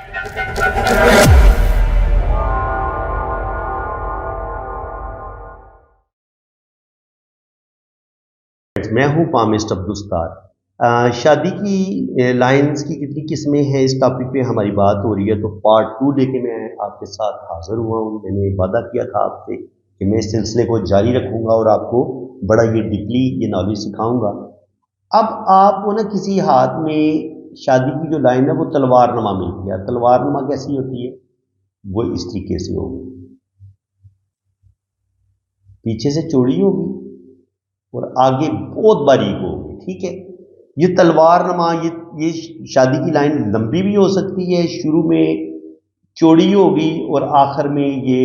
میں ہوں پامسٹ عبدالستار۔ شادی کی لائنز کی کتنی قسمیں ہیں، اس ٹاپک پہ ہماری بات ہو رہی ہے، تو پارٹ 2 لے کے میں آپ کے ساتھ حاضر ہوا ہوں۔ میں نے وعدہ کیا تھا آپ سے کہ میں اس سلسلے کو جاری رکھوں گا اور آپ کو بڑا یہ ڈیپلی یہ نالج سکھاؤں گا۔ اب آپ کو نا کسی ہاتھ میں شادی کی جو لائن ہے وہ تلوار نما ملتی ہے۔ تلوار نما کیسی ہوتی ہے؟ وہ اس طریقے سے ہوگی، پیچھے سے چوڑی ہوگی اور آگے بہت باریک ہوگی، ٹھیک ہے۔ یہ تلوار نما یہ شادی کی لائن لمبی بھی ہو سکتی ہے، شروع میں چوڑی ہوگی اور آخر میں یہ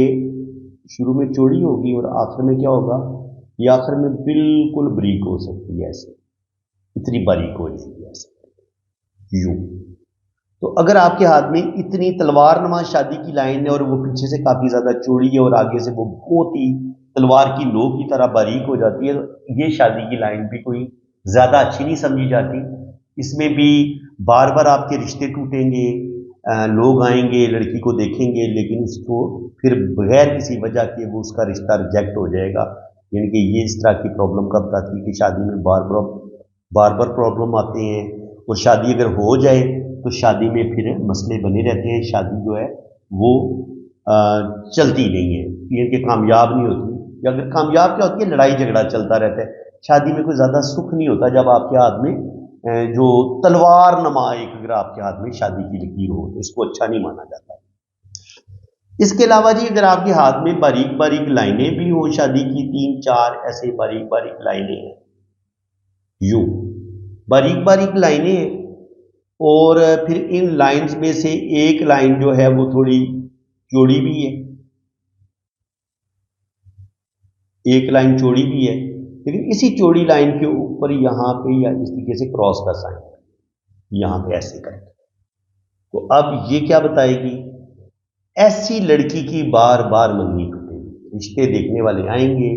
شروع میں چوڑی ہوگی اور آخر میں کیا ہوگا، یہ آخر میں بالکل باریک ہو سکتی ہے، ایسے اتنی باریک ہو جائے گی ایسے یوں۔ تو اگر آپ کے ہاتھ میں اتنی تلوار نما شادی کی لائن ہے اور وہ پیچھے سے کافی زیادہ چوڑی ہے اور آگے سے وہ بہت ہی تلوار کی نوک کی طرح باریک ہو جاتی ہے، تو یہ شادی کی لائن بھی کوئی زیادہ اچھی نہیں سمجھی جاتی۔ اس میں بھی بار بار آپ کے رشتے ٹوٹیں گے، لوگ آئیں گے لڑکی کو دیکھیں گے لیکن اس کو پھر بغیر کسی وجہ کے وہ اس کا رشتہ ریجیکٹ ہو جائے گا۔ یعنی کہ یہ اس طرح کی پرابلم کب آتی ہے کہ شادی میں بار بار پرابلم آتے ہیں، اور شادی اگر ہو جائے تو شادی میں پھر مسئلے بنے رہتے ہیں، شادی جو ہے وہ چلتی نہیں ہے، یعنی کہ کامیاب نہیں ہوتی، یا اگر کامیاب کیا ہوتی ہے، لڑائی جھگڑا چلتا رہتا ہے۔ شادی میں کوئی زیادہ سکھ نہیں ہوتا جب آپ کے ہاتھ میں جو تلوار نما ایک اگر آپ کے ہاتھ میں شادی کی لکیر ہو تو اس کو اچھا نہیں مانا جاتا۔ اس کے علاوہ جی اگر آپ کے ہاتھ میں باریک باریک لائنیں بھی ہوں، شادی کی 3-4 ایسے باریک باریک لائنیں ہیں، یوں باریک باریک لائنیں ہیں، اور پھر ان لائنز میں سے ایک لائن جو ہے وہ تھوڑی چوڑی بھی ہے، ایک لائن چوڑی بھی ہے، لیکن اسی چوڑی لائن کے اوپر یہاں پہ یا اس طریقے سے کراس کا سائن یہاں پہ ایسے کریں، تو اب یہ کیا بتائے گی، ایسی لڑکی کی بار بار منگنی ٹوٹے گی، رشتے دیکھنے والے آئیں گے،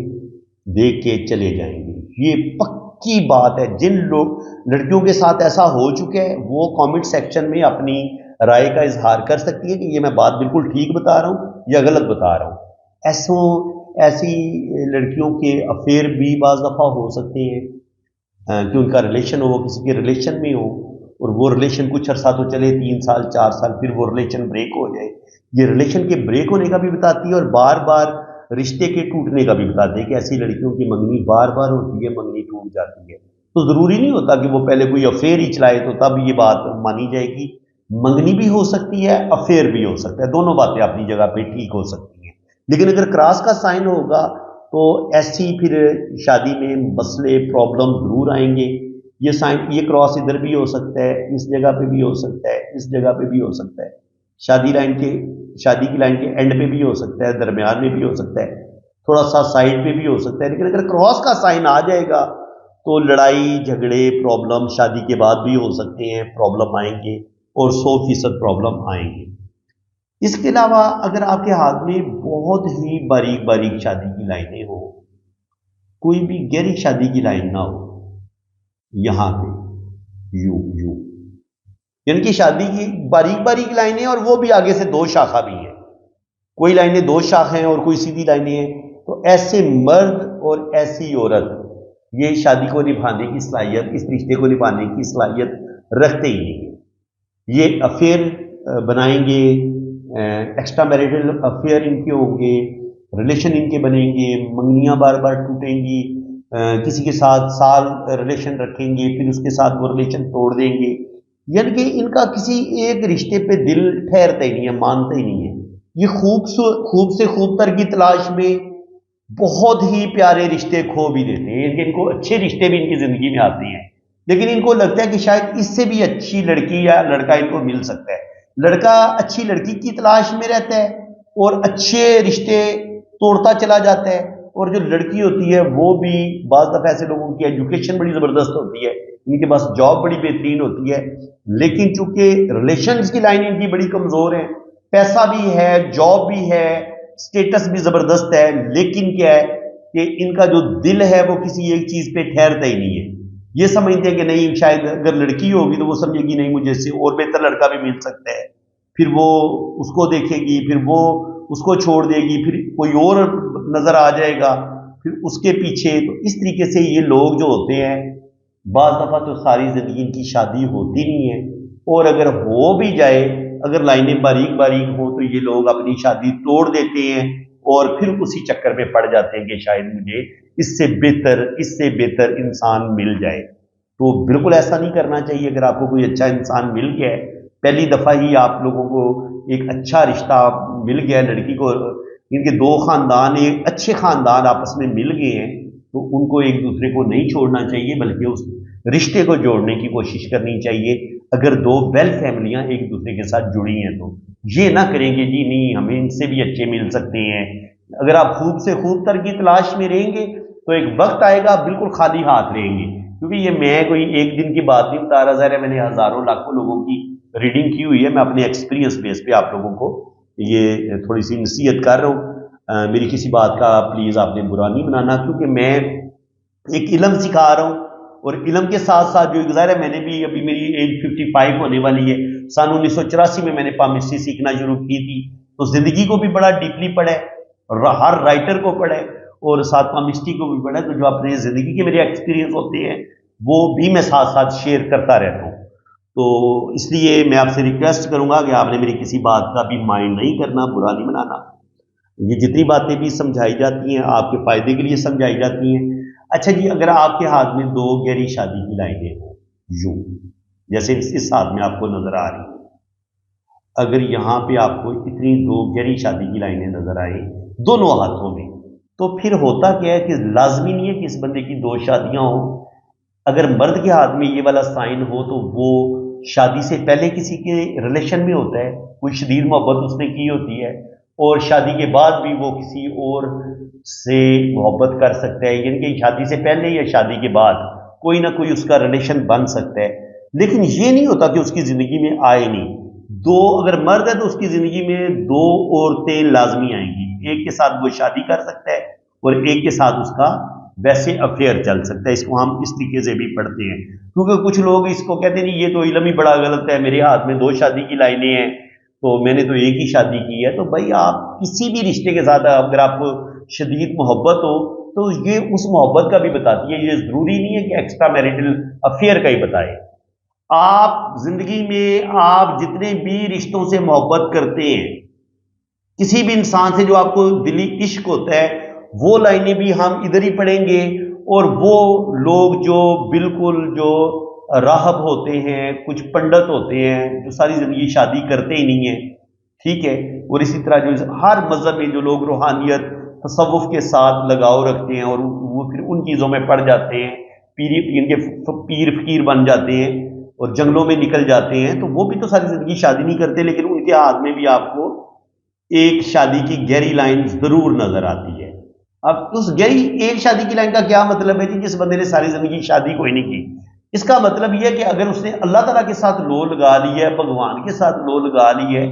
دیکھ کے چلے جائیں گے۔ یہ پکی بات ہے، جن لوگ لڑکیوں کے ساتھ ایسا ہو چکا ہے وہ کامنٹ سیکشن میں اپنی رائے کا اظہار کر سکتی ہے کہ یہ میں بات بالکل ٹھیک بتا رہا ہوں یا غلط بتا رہا ہوں۔ ایسی لڑکیوں کے افیئر بھی بعض دفعہ ہو سکتے ہیں کہ ان کا ریلیشن ہو، وہ کسی کے ریلیشن میں ہو اور وہ ریلیشن کچھ عرصہ تو چلے، 3 سال 4 سال، پھر وہ ریلیشن بریک ہو جائے۔ یہ ریلیشن کے بریک ہونے کا بھی بتاتی ہے اور بار بار رشتے کے ٹوٹنے کا بھی بتاتے ہیں کہ ایسی لڑکیوں کی منگنی بار بار ہوتی ہے، منگنی ٹوٹ جاتی ہے۔ تو ضروری نہیں ہوتا کہ وہ پہلے کوئی افیئر ہی چلائے تو تب یہ بات مانی جائے گی، منگنی بھی ہو سکتی ہے، افیئر بھی ہو سکتا ہے، دونوں باتیں اپنی جگہ پہ ٹھیک ہو سکتی ہیں۔ لیکن اگر کراس کا سائن ہوگا تو ایسی پھر شادی میں مسئلے پرابلم ضرور آئیں گے۔ یہ سائن، یہ کراس ادھر بھی ہو سکتا ہے، اس جگہ پہ بھی ہو سکتا ہے، اس جگہ پہ بھی ہو سکتا ہے، شادی کی لائن کے اینڈ پہ بھی ہو سکتا ہے، درمیان میں بھی ہو سکتا ہے، تھوڑا سا سائڈ پہ بھی ہو سکتا ہے۔ لیکن اگر کراس کا سائن آ جائے گا تو لڑائی جھگڑے پرابلم شادی کے بعد بھی ہو سکتے ہیں، پرابلم آئیں گے اور 100% پرابلم آئیں گے۔ اس کے علاوہ اگر آپ کے ہاتھ میں بہت ہی باریک باریک شادی کی لائنیں ہوں، کوئی بھی گہری شادی کی لائن نہ ہو، یہاں پہ یوں یعنی کہ شادی کی باریک باریک لائنیں اور وہ بھی آگے سے 2 شاخہ بھی ہیں، کوئی لائنیں 2 شاخ ہیں اور کوئی سیدھی لائنیں ہیں، تو ایسے مرد اور ایسی عورت یہ شادی کو نبھانے کی صلاحیت، اس رشتے کو نبھانے کی صلاحیت رکھتے ہی نہیں ہیں۔ یہ افیئر بنائیں گے، ایکسٹرا میریٹل افیئر ان کے ہوں گے، ریلیشن ان کے بنیں گے، منگنیاں بار بار ٹوٹیں گی، کسی کے ساتھ سال ریلیشن رکھیں گے پھر اس کے ساتھ وہ ریلیشن توڑ دیں گے، یعنی کہ ان کا کسی ایک رشتے پہ دل ٹھہرتا ہی نہیں ہے، مانتا ہی نہیں ہے۔ یہ خوب سے خوب تر کی تلاش میں بہت ہی پیارے رشتے کھو بھی دیتے ہیں، ان کو اچھے رشتے بھی ان کی زندگی میں آتے ہیں، لیکن ان کو لگتا ہے کہ شاید اس سے بھی اچھی لڑکی یا لڑکا ان کو مل سکتا ہے۔ لڑکا اچھی لڑکی کی تلاش میں رہتا ہے اور اچھے رشتے توڑتا چلا جاتا ہے، اور جو لڑکی ہوتی ہے وہ بھی بعض دفعہ ایسے لوگوں کی ایجوکیشن بڑی زبردست ہوتی ہے، ان کے پاس جاب بڑی بہترین ہوتی ہے، لیکن چونکہ ریلیشنز کی لائن ان کی بڑی کمزور ہے، پیسہ بھی ہے، جاب بھی ہے، سٹیٹس بھی زبردست ہے، لیکن کیا ہے کہ ان کا جو دل ہے وہ کسی ایک چیز پہ ٹھہرتا ہی نہیں ہے۔ یہ سمجھتے ہیں کہ نہیں، شاید اگر لڑکی ہوگی تو وہ سمجھے گی نہیں مجھے اس سے اور بہتر لڑکا بھی مل سکتا ہے، फिर वो उसको देखेगी, फिर वो उसको छोड़ देगी, फिर कोई और नज़र आ जाएगा, फिर उसके पीछे। तो इस तरीके से ये लोग जो होते हैं, बाज़ दफ़ा तो सारी ज़िंदगी इनकी शादी होती नहीं है, और अगर हो भी जाए, अगर लाइनें बारीक बारीक हों, तो ये लोग अपनी शादी तोड़ देते हैं और फिर उसी चक्कर में पड़ जाते हैं कि शायद मुझे इससे बेहतर इंसान मिल जाए। तो बिल्कुल ऐसा नहीं करना चाहिए। अगर आपको कोई अच्छा इंसान मिल गया है, पहली दफ़ा ही आप लोगों को एक अच्छा रिश्ता मिल गया है, लड़की को, इनके दो ख़ानदान एक अच्छे ख़ानदान आपस में मिल गए हैं, तो उनको एक दूसरे को नहीं छोड़ना चाहिए, बल्कि उस रिश्ते को जोड़ने की कोशिश करनी चाहिए। अगर दो वेल फैमिलियां एक दूसरे के साथ जुड़ी हैं, तो ये ना करेंगे जी नहीं हमें इनसे भी अच्छे मिल सकते हैं। अगर आप खूब से खूब तर की तलाश में रहेंगे, तो एक वक्त आएगा आप बिल्कुल खाली हाथ रहेंगे। क्योंकि ये मैं कोई एक दिन की बात नहीं बता रहा, ज़ाहिर है मैंने हज़ारों लाखों लोगों की रीडिंग की हुई है। मैं अपने एक्सपीरियंस बेस पे आप लोगों को ये थोड़ी सी नसीहत कर रहा हूँ। मेरी किसी बात का प्लीज़ आपने बुरा नहीं बनाना, क्योंकि मैं एक इलम सिखा रहा हूँ, और इलम के साथ साथ जो ज़ाहिर है मैंने भी, अभी मेरी एज 55 होने वाली है, सन 1984 में मैंने पामिस्ट्री सीखना शुरू की थी, तो ज़िंदगी को भी बड़ा डीपली पढ़ा है, हर राइटर को पढ़ा है, और साथ पामिस्ट्री को भी पढ़ा है। तो जो अपने ज़िंदगी के मेरे एक्सपीरियंस होते हैं, वो भी मैं साथ साथ शेयर करता रहता हूँ। तो इसलिए मैं आपसे रिक्वेस्ट करूँगा कि आपने मेरी किसी बात का भी माइंड नहीं करना, बुरा नहीं बनाना। ये जितनी बातें भी समझाई जाती हैं आपके फ़ायदे के लिए समझाई जाती हैं। अच्छा जी, अगर आपके हाथ में दो गहरी शादी की लाइनें हों, यूं जैसे इस हाथ में आपको नज़र आ रही है, अगर यहाँ पे आपको इतनी दो गहरी शादी की लाइनें नज़र आए दोनों हाथों में, तो फिर होता क्या है कि लाजमी नहीं है कि इस बंदे की दो शादियाँ हों। अगर मर्द के हाथ में ये वाला साइन हो, तो वो शादी से पहले किसी के रिलेशन में होता है, कोई शदीद मोहब्बत उसने की होती है, और शादी के बाद भी वो किसी और से मोहब्बत कर सकता है, यानी कि शादी से पहले या शादी के बाद कोई ना कोई उसका रिलेशन बन सकता है। लेकिन ये नहीं होता कि उसकी ज़िंदगी में आए नहीं। दो अगर मर्द है तो उसकी ज़िंदगी में दो औरतें लाजमी आएंगी, एक के साथ वो शादी कर सकता है और एक के साथ उसका वैसे अफेयर चल सकता है। इसको हम इस तरीके से भी पढ़ते हैं, क्योंकि कुछ लोग इसको कहते नहीं ये तो इल्म ही बड़ा गलत है, मेरे हाथ में दो शादी की लाइनें हैं तो मैंने तो एक ही शादी की है। तो भाई आप किसी भी रिश्ते के साथ अगर आपको शदीद मोहब्बत हो, तो ये उस मोहब्बत का भी बताती है, ये ज़रूरी नहीं है कि एक्स्ट्रा मैरिटल अफेयर का ही बताए। आप जिंदगी में आप जितने भी रिश्तों से मोहब्बत करते हैं, किसी भी इंसान से जो आपको दिली इश्क होता है, वो लाइनें भी हम इधर ही पढ़ेंगे। और वो लोग जो बिल्कुल जो राहब होते हैं, कुछ पंडित होते हैं जो सारी जिंदगी शादी करते ही नहीं है, ठीक है, और इसी तरह जो हर मजहब में जो लोग रूहानियत तसव्वुफ के साथ लगाव रखते हैं और वो फिर उन चीज़ों में पड़ जाते हैं, इनके पीर फकीर बन जाते हैं और जंगलों में निकल जाते हैं, तो वो भी तो सारी जिंदगी शादी नहीं करते, लेकिन उनके हाथ में भी आपको एक शादी की गहरी लाइन जरूर नजर आती है। अब उस गहरी एक शादी की लाइन का क्या मतलब है जी? जिस बंदे ने सारी जिंदगी शादी कोई नहीं की, इसका मतलब यह है कि अगर उसने अल्लाह ताला के साथ लो लगा ली है, भगवान के साथ लो लगा ली है,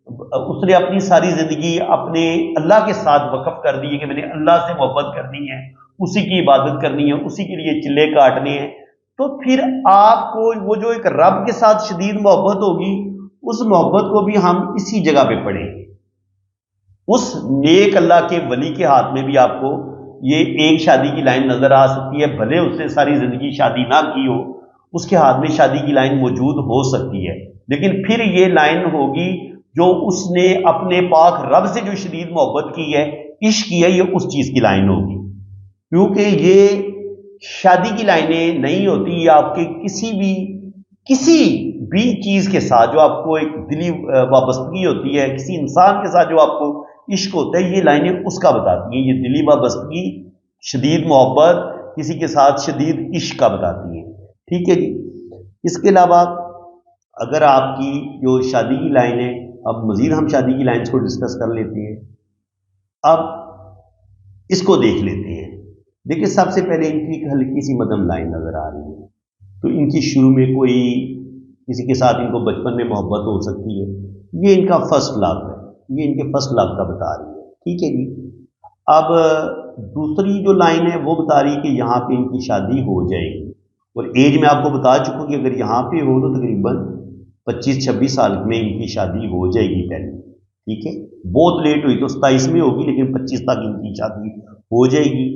उसने अपनी सारी जिंदगी अपने अल्लाह के साथ वक्फ कर दी है कि मैंने अल्लाह से मोहब्बत करनी है, उसी की इबादत करनी है, उसी के लिए चिल्ले काटने हैं, तो फिर आपको वो जो एक रब के साथ शदीद मोहब्बत होगी, उस मोहब्बत को भी हम इसी जगह पे पढ़ेंगे। उस नेक अल्लाह के वली के हाथ में भी आपको ये एक शादी की लाइन नजर आ सकती है, भले उसने सारी जिंदगी शादी ना की हो, उसके हाथ में शादी की लाइन मौजूद हो सकती है, लेकिन फिर ये लाइन होगी जो उसने अपने पाक रब से जो शदीद मोहब्बत की है, इश्क की है, ये उस चीज की लाइन होगी। क्योंकि ये शादी की लाइनें नहीं होती, आपके किसी भी चीज के साथ जो आपको एक दिली वाबस्तगी होती है, किसी इंसान के साथ जो आपको इश्क होता है, ये लाइनें उसका बताती हैं। ये दिली वाबस्तगी, शदीद मोहब्बत, किसी के साथ शदीद इश्क का बताती है, ठीक है जी। इसके अलावा अगर आपकी जो शादी की लाइन है, अब मजीद हम शादी की लाइन्स को डिस्कस कर लेते हैं। अब इसको देख लेते हैं। देखिए, सबसे पहले इनकी एक हल्की सी मध्यम लाइन नजर आ रही है, तो इनकी शुरू में कोई किसी के साथ इनको बचपन में मोहब्बत हो सकती है, ये इनका फर्स्ट लव है, ये इनके फर्स्ट लव का बता रही है, ठीक है जी। अब दूसरी जो लाइन है वो बता रही है कि यहाँ पे इनकी शादी हो जाएगी, और एज में आपको बता चुका कि अगर यहाँ पे हो तो तकरीबन 25-26 साल में इनकी शादी हो जाएगी पहले, ठीक है। बहुत लेट हुई तो 27 में होगी, लेकिन 25 तक इनकी शादी हो जाएगी।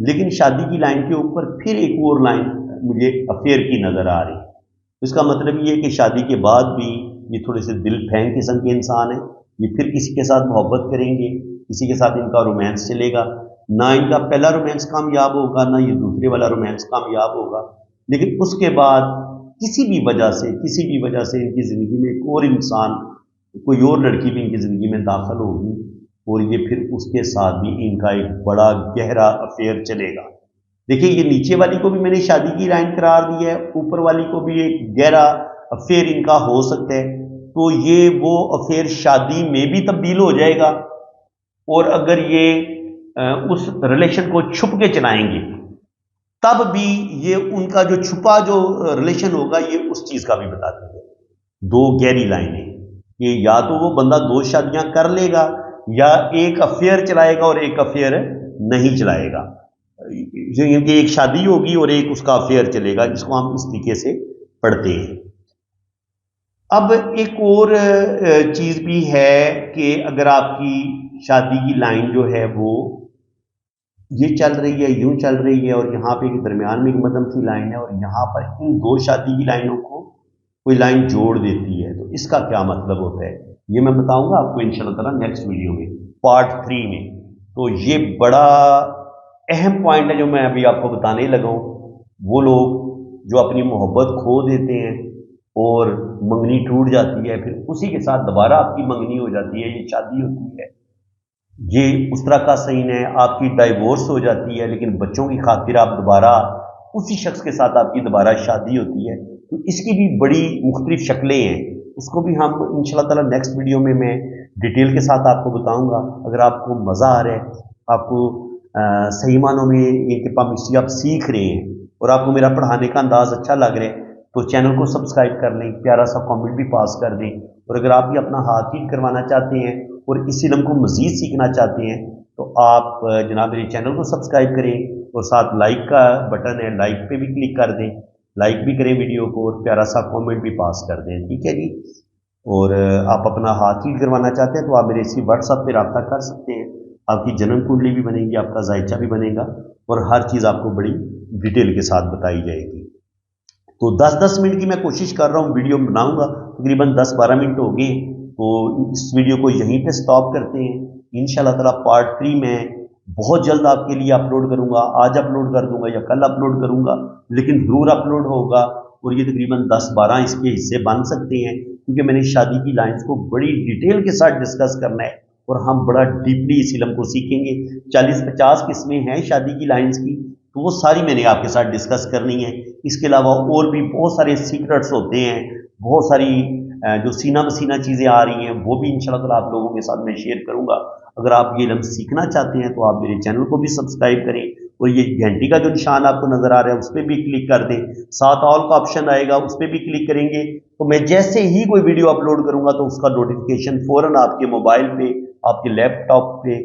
लेकिन शादी की लाइन के ऊपर फिर एक और लाइन मुझे अफेयर की नज़र आ रही है। तो इसका मतलब ये है कि शादी के बाद भी ये थोड़े से दिल फेंक किस्म के इंसान हैं। ये फिर किसी के साथ मोहब्बत करेंगे, किसी के साथ इनका रोमांस चलेगा। ना इनका पहला रोमांस कामयाब होगा, ना ये दूसरे वाला रोमांस कामयाब होगा। लेकिन उसके बाद किसी भी वजह से इनकी ज़िंदगी में एक और इंसान, कोई और लड़की भी इनकी ज़िंदगी में दाखिल होगी, और ये फिर उसके साथ भी इनका एक बड़ा गहरा अफेयर चलेगा। देखिए, ये नीचे वाली को भी मैंने शादी की लाइन करार दी है, ऊपर वाली को भी एक गहरा अफेयर इनका हो सकता है। तो ये वो अफेयर शादी में भी तब्दील हो जाएगा, और अगर ये उस रिलेशन को छुप के चलाएंगे तब भी ये उनका जो छुपा जो रिलेशन होगा ये उस चीज़ का भी बता देंगे। दो गहरी लाइनें, ये या तो वो बंदा 2 शादियां कर लेगा, या एक अफेयर चलाएगा और एक अफेयर नहीं चलाएगा। ये एक शादी होगी और एक उसका अफेयर चलेगा, जिसको हम इस तरीके से पढ़ते हैं। अब एक और चीज़ भी है कि अगर आपकी शादी की लाइन जो है वो ये चल रही है, यूं चल रही है, और यहाँ पे एक दरमियान में एक मध्यम सी लाइन है, और यहाँ पर इन 2 शादी की लाइनों को कोई लाइन जोड़ देती है, तो इसका क्या मतलब होता है ये मैं बताऊंगा आपको इंशाल्लाह ताला नेक्स्ट वीडियो में, पार्ट 3 में। तो ये बड़ा अहम पॉइंट है जो मैं अभी आपको बताने लगा हूँ। वो लोग जो अपनी मोहब्बत खो देते हैं और मंगनी टूट जाती है, फिर उसी के साथ दोबारा आपकी मंगनी हो जाती है, ये शादी होती है, ये उस तरह का सीन है। आपकी डाइवोर्स हो जाती है, लेकिन बच्चों की खातिर आप दोबारा उसी शख्स के साथ आपकी दोबारा शादी होती है। तो इसकी भी बड़ी मुख्तलिफ शक्लें हैं, उसको भी हम इंशाल्लाह ताला नेक्स्ट वीडियो में मैं डिटेल के साथ आपको बताऊंगा। अगर आपको मज़ा आ रहा है, आपको सही मानों में ये केमिस्ट्री आप सीख रहे हैं, और आपको मेरा पढ़ाने का अंदाज़ अच्छा लग रहा है, तो चैनल को सब्सक्राइब कर लें, प्यारा सा कमेंट भी पास कर दें। और अगर आप भी अपना हाथ हीट करवाना चाहते हैं और इस इल्म को मज़ीद सीखना चाहते हैं, तो आप जनाब मेरे चैनल को सब्सक्राइब करें, और साथ लाइक का बटन है, लाइक पे भी क्लिक कर दें, लाइक भी करें वीडियो को, और प्यारा सा कमेंट भी पास कर दें, ठीक है जी। और आप अपना हाथ हीट करवाना चाहते हैं तो आप मेरे इसी व्हाट्सएप पे रब्ता कर सकते हैं। आपकी जन्म कुंडली भी बनेगी, आपका जायचा भी बनेगा, और हर चीज़ आपको बड़ी डिटेल के साथ बताई जाएगी। तो 10-10 मिनट की मैं कोशिश कर रहा हूँ वीडियो बनाऊंगा, तकरीबन 10-12 मिनट हो गए, तो इस वीडियो को यहीं पे स्टॉप करते हैं। इंशाल्लाह ताला पार्ट 3 में बहुत जल्द आपके लिए अपलोड करूंगा, आज अपलोड कर दूंगा या कल अपलोड करूंगा, लेकिन ज़रूर अपलोड होगा। और ये तकरीबन 10-12 इसके हिस्से बन सकते हैं, क्योंकि मैंने शादी की लाइन्स को बड़ी डिटेल के साथ डिस्कस करना है, और हम बड़ा डीपली इस इल्म को सीखेंगे। 40-50 किस्में हैं शादी की लाइन्स की, तो वो सारी मैंने आपके साथ डिस्कस करनी है। इसके अलावा और भी बहुत सारे सीक्रेट्स होते हैं, बहुत सारी जो सीना बसीना चीज़ें आ रही हैं, वो भी इंशाल्लाह ताला आप लोगों के साथ मैं शेयर करूंगा। अगर आप ये इल्म सीखना चाहते हैं तो आप मेरे चैनल को भी सब्सक्राइब करें, और ये घंटी का जो निशान आपको नज़र आ रहा है उस पर भी क्लिक कर दें, साथ ऑल का ऑप्शन आएगा उस पर भी क्लिक करेंगे, तो मैं जैसे ही कोई वीडियो अपलोड करूंगा तो उसका नोटिफिकेशन फ़ौरन आपके मोबाइल पे, आपके लैपटॉप पे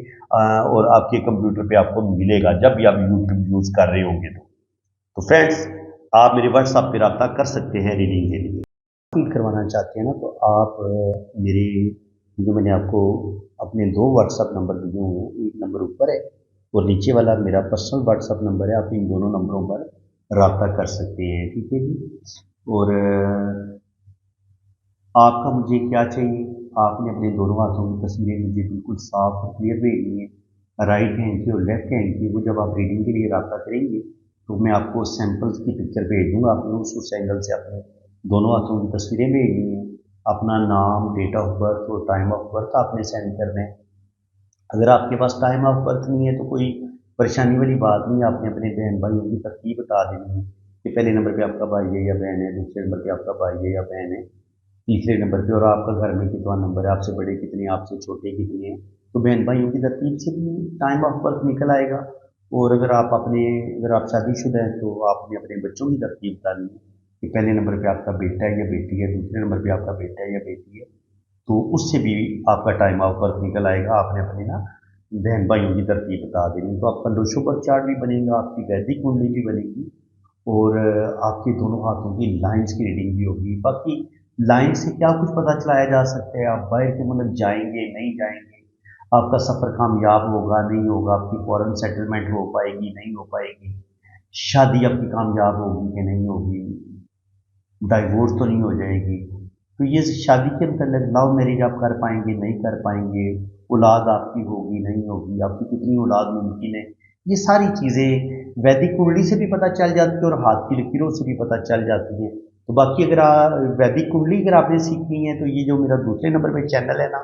और आपके कंप्यूटर पे आपको मिलेगा, जब भी आप यूट्यूब यूज़ कर रहे होंगे। तो फ्रेंड्स, आप मेरे व्हाट्सएप पे रब्ता कर सकते हैं रीडिंग के लिए। फीड करवाना चाहते हैं ना, तो आप मेरे जो मैंने आपको अपने 2 व्हाट्सएप नंबर दिए हुए हैं, एक नंबर ऊपर है और नीचे वाला मेरा पर्सनल व्हाट्सएप नंबर है, आप इन दोनों नंबरों पर रब्ता कर सकते हैं, ठीक है जी। और आपका मुझे क्या चाहिए, आपने अपने दोनों हाथों की तस्वीरें मुझे बिल्कुल साफ और क्लियर भेजनी है, राइट हैंड की और लेफ्ट हैंड की। वो जब आप रीडिंग के लिए रब्ता करेंगे तो मैं आपको सैंपल्स की पिक्चर भेज दूँगा, आपने उस एंगल से अपने दोनों हाथों की तस्वीरें भेजनी है। अपना नाम, डेट ऑफ बर्थ और टाइम ऑफ बर्थ आपने सेंड करना है। अगर आपके पास टाइम ऑफ बर्थ नहीं है तो कोई परेशानी वाली बात नहीं, आपने अपने बहन भाइयों की तरतीब बता देनी है कि पहले नंबर पे आपका भाई है या बहन है, दूसरे नंबर पे आपका भाई है या बहन है, तीसरे नंबर पे और आपका घर में कितना नंबर है, आपसे बड़े कितने, आपसे छोटे कितने हैं। तो बहन भाइयों की तरतीब से भी टाइम ऑफ बर्थ निकल आएगा। और अगर आप शादीशुदा हैं तो आपने अपने बच्चों की तरतीब डालनी है कि पहले नंबर पे आपका बेटा है या बेटी है, दूसरे नंबर पे आपका बेटा है या बेटी है, तो उससे भी आपका टाइम ऑफ बर्थ निकल आएगा। आपने अपने ना बहन भाइयों की तरतीब बता देनी, तो आपका नोशो बर्थ चार्ट भी बनेगा, आपकी वैदिक कुंडली भी बनेगी, और आपके दोनों हाथों की लाइंस की रीडिंग भी होगी। बाकी लाइन से क्या कुछ पता चलाया जा सकता है, आप बाहर के मुल्क जाएंगे नहीं जाएंगे, आपका सफ़र कामयाब होगा नहीं होगा, आपकी फॉरेन सेटलमेंट हो पाएगी नहीं हो पाएगी, शादी आपकी कामयाब होगी कि नहीं होगी, डाइवोर्स तो नहीं हो जाएगी। तो ये शादी के मतलब लव मैरिज आप कर पाएंगे नहीं कर पाएंगे, औलाद आपकी होगी नहीं होगी, आपकी कितनी औलाद मुमकिन है, ये सारी चीज़ें वैदिक कुंडली से भी पता चल जाती है और हाथ की लकीरों से भी पता चल जाती हैं। तो बाकी अगर वैदिक कुंडली अगर आपने सीखनी है तो ये जो मेरा दूसरे नंबर पे चैनल है ना,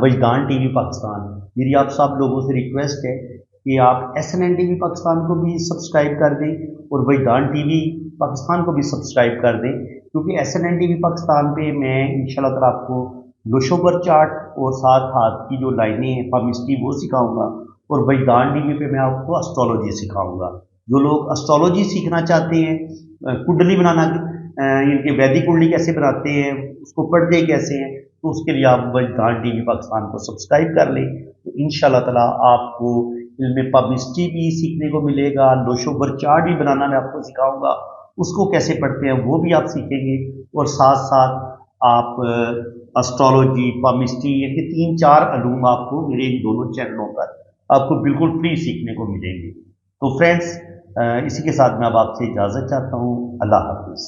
वजदान टीवी पाकिस्तान, मेरी आप सब लोगों से रिक्वेस्ट है कि आप SNN टीवी पाकिस्तान को भी सब्सक्राइब कर दें और वजदान टीवी पाकिस्तान को भी सब्सक्राइब कर दें, क्योंकि SNN टीवी पाकिस्तान पे मैं इंशाल्लाह ताला आपको लोशोबर चार्ट और साथ हाथ की जो लाइनें हैं पामिस्ट्री वो सिखाऊंगा, और वजदान टीवी पे मैं आपको एस्ट्रोलॉजी सिखाऊंगा। जो लोग एस्ट्रोलॉजी सीखना चाहते हैं, कुंडली बनाना, इनके वैदिक कुंडली कैसे बनाते हैं, उसको पढ़ते कैसे हैं, तो उसके लिए आप वजदान टीवी पाकिस्तान को सब्सक्राइब कर लें। तो इंशाल्लाह ताला आपको इनमें पामिस्ट्री भी सीखने को मिलेगा, लोशोबर चार्ट भी बनाना मैं आपको सिखाऊंगा, उसको कैसे पढ़ते हैं वो भी आप सीखेंगे, और साथ साथ आप एस्ट्रोलॉजी पामिस्ट्री ये 3-4 अलूम आपको मेरे इन दोनों चैनलों पर आपको बिल्कुल फ्री सीखने को मिलेंगे। तो फ्रेंड्स, इसी के साथ मैं अब आपसे इजाज़त चाहता हूँ। अल्लाह हाफिज़।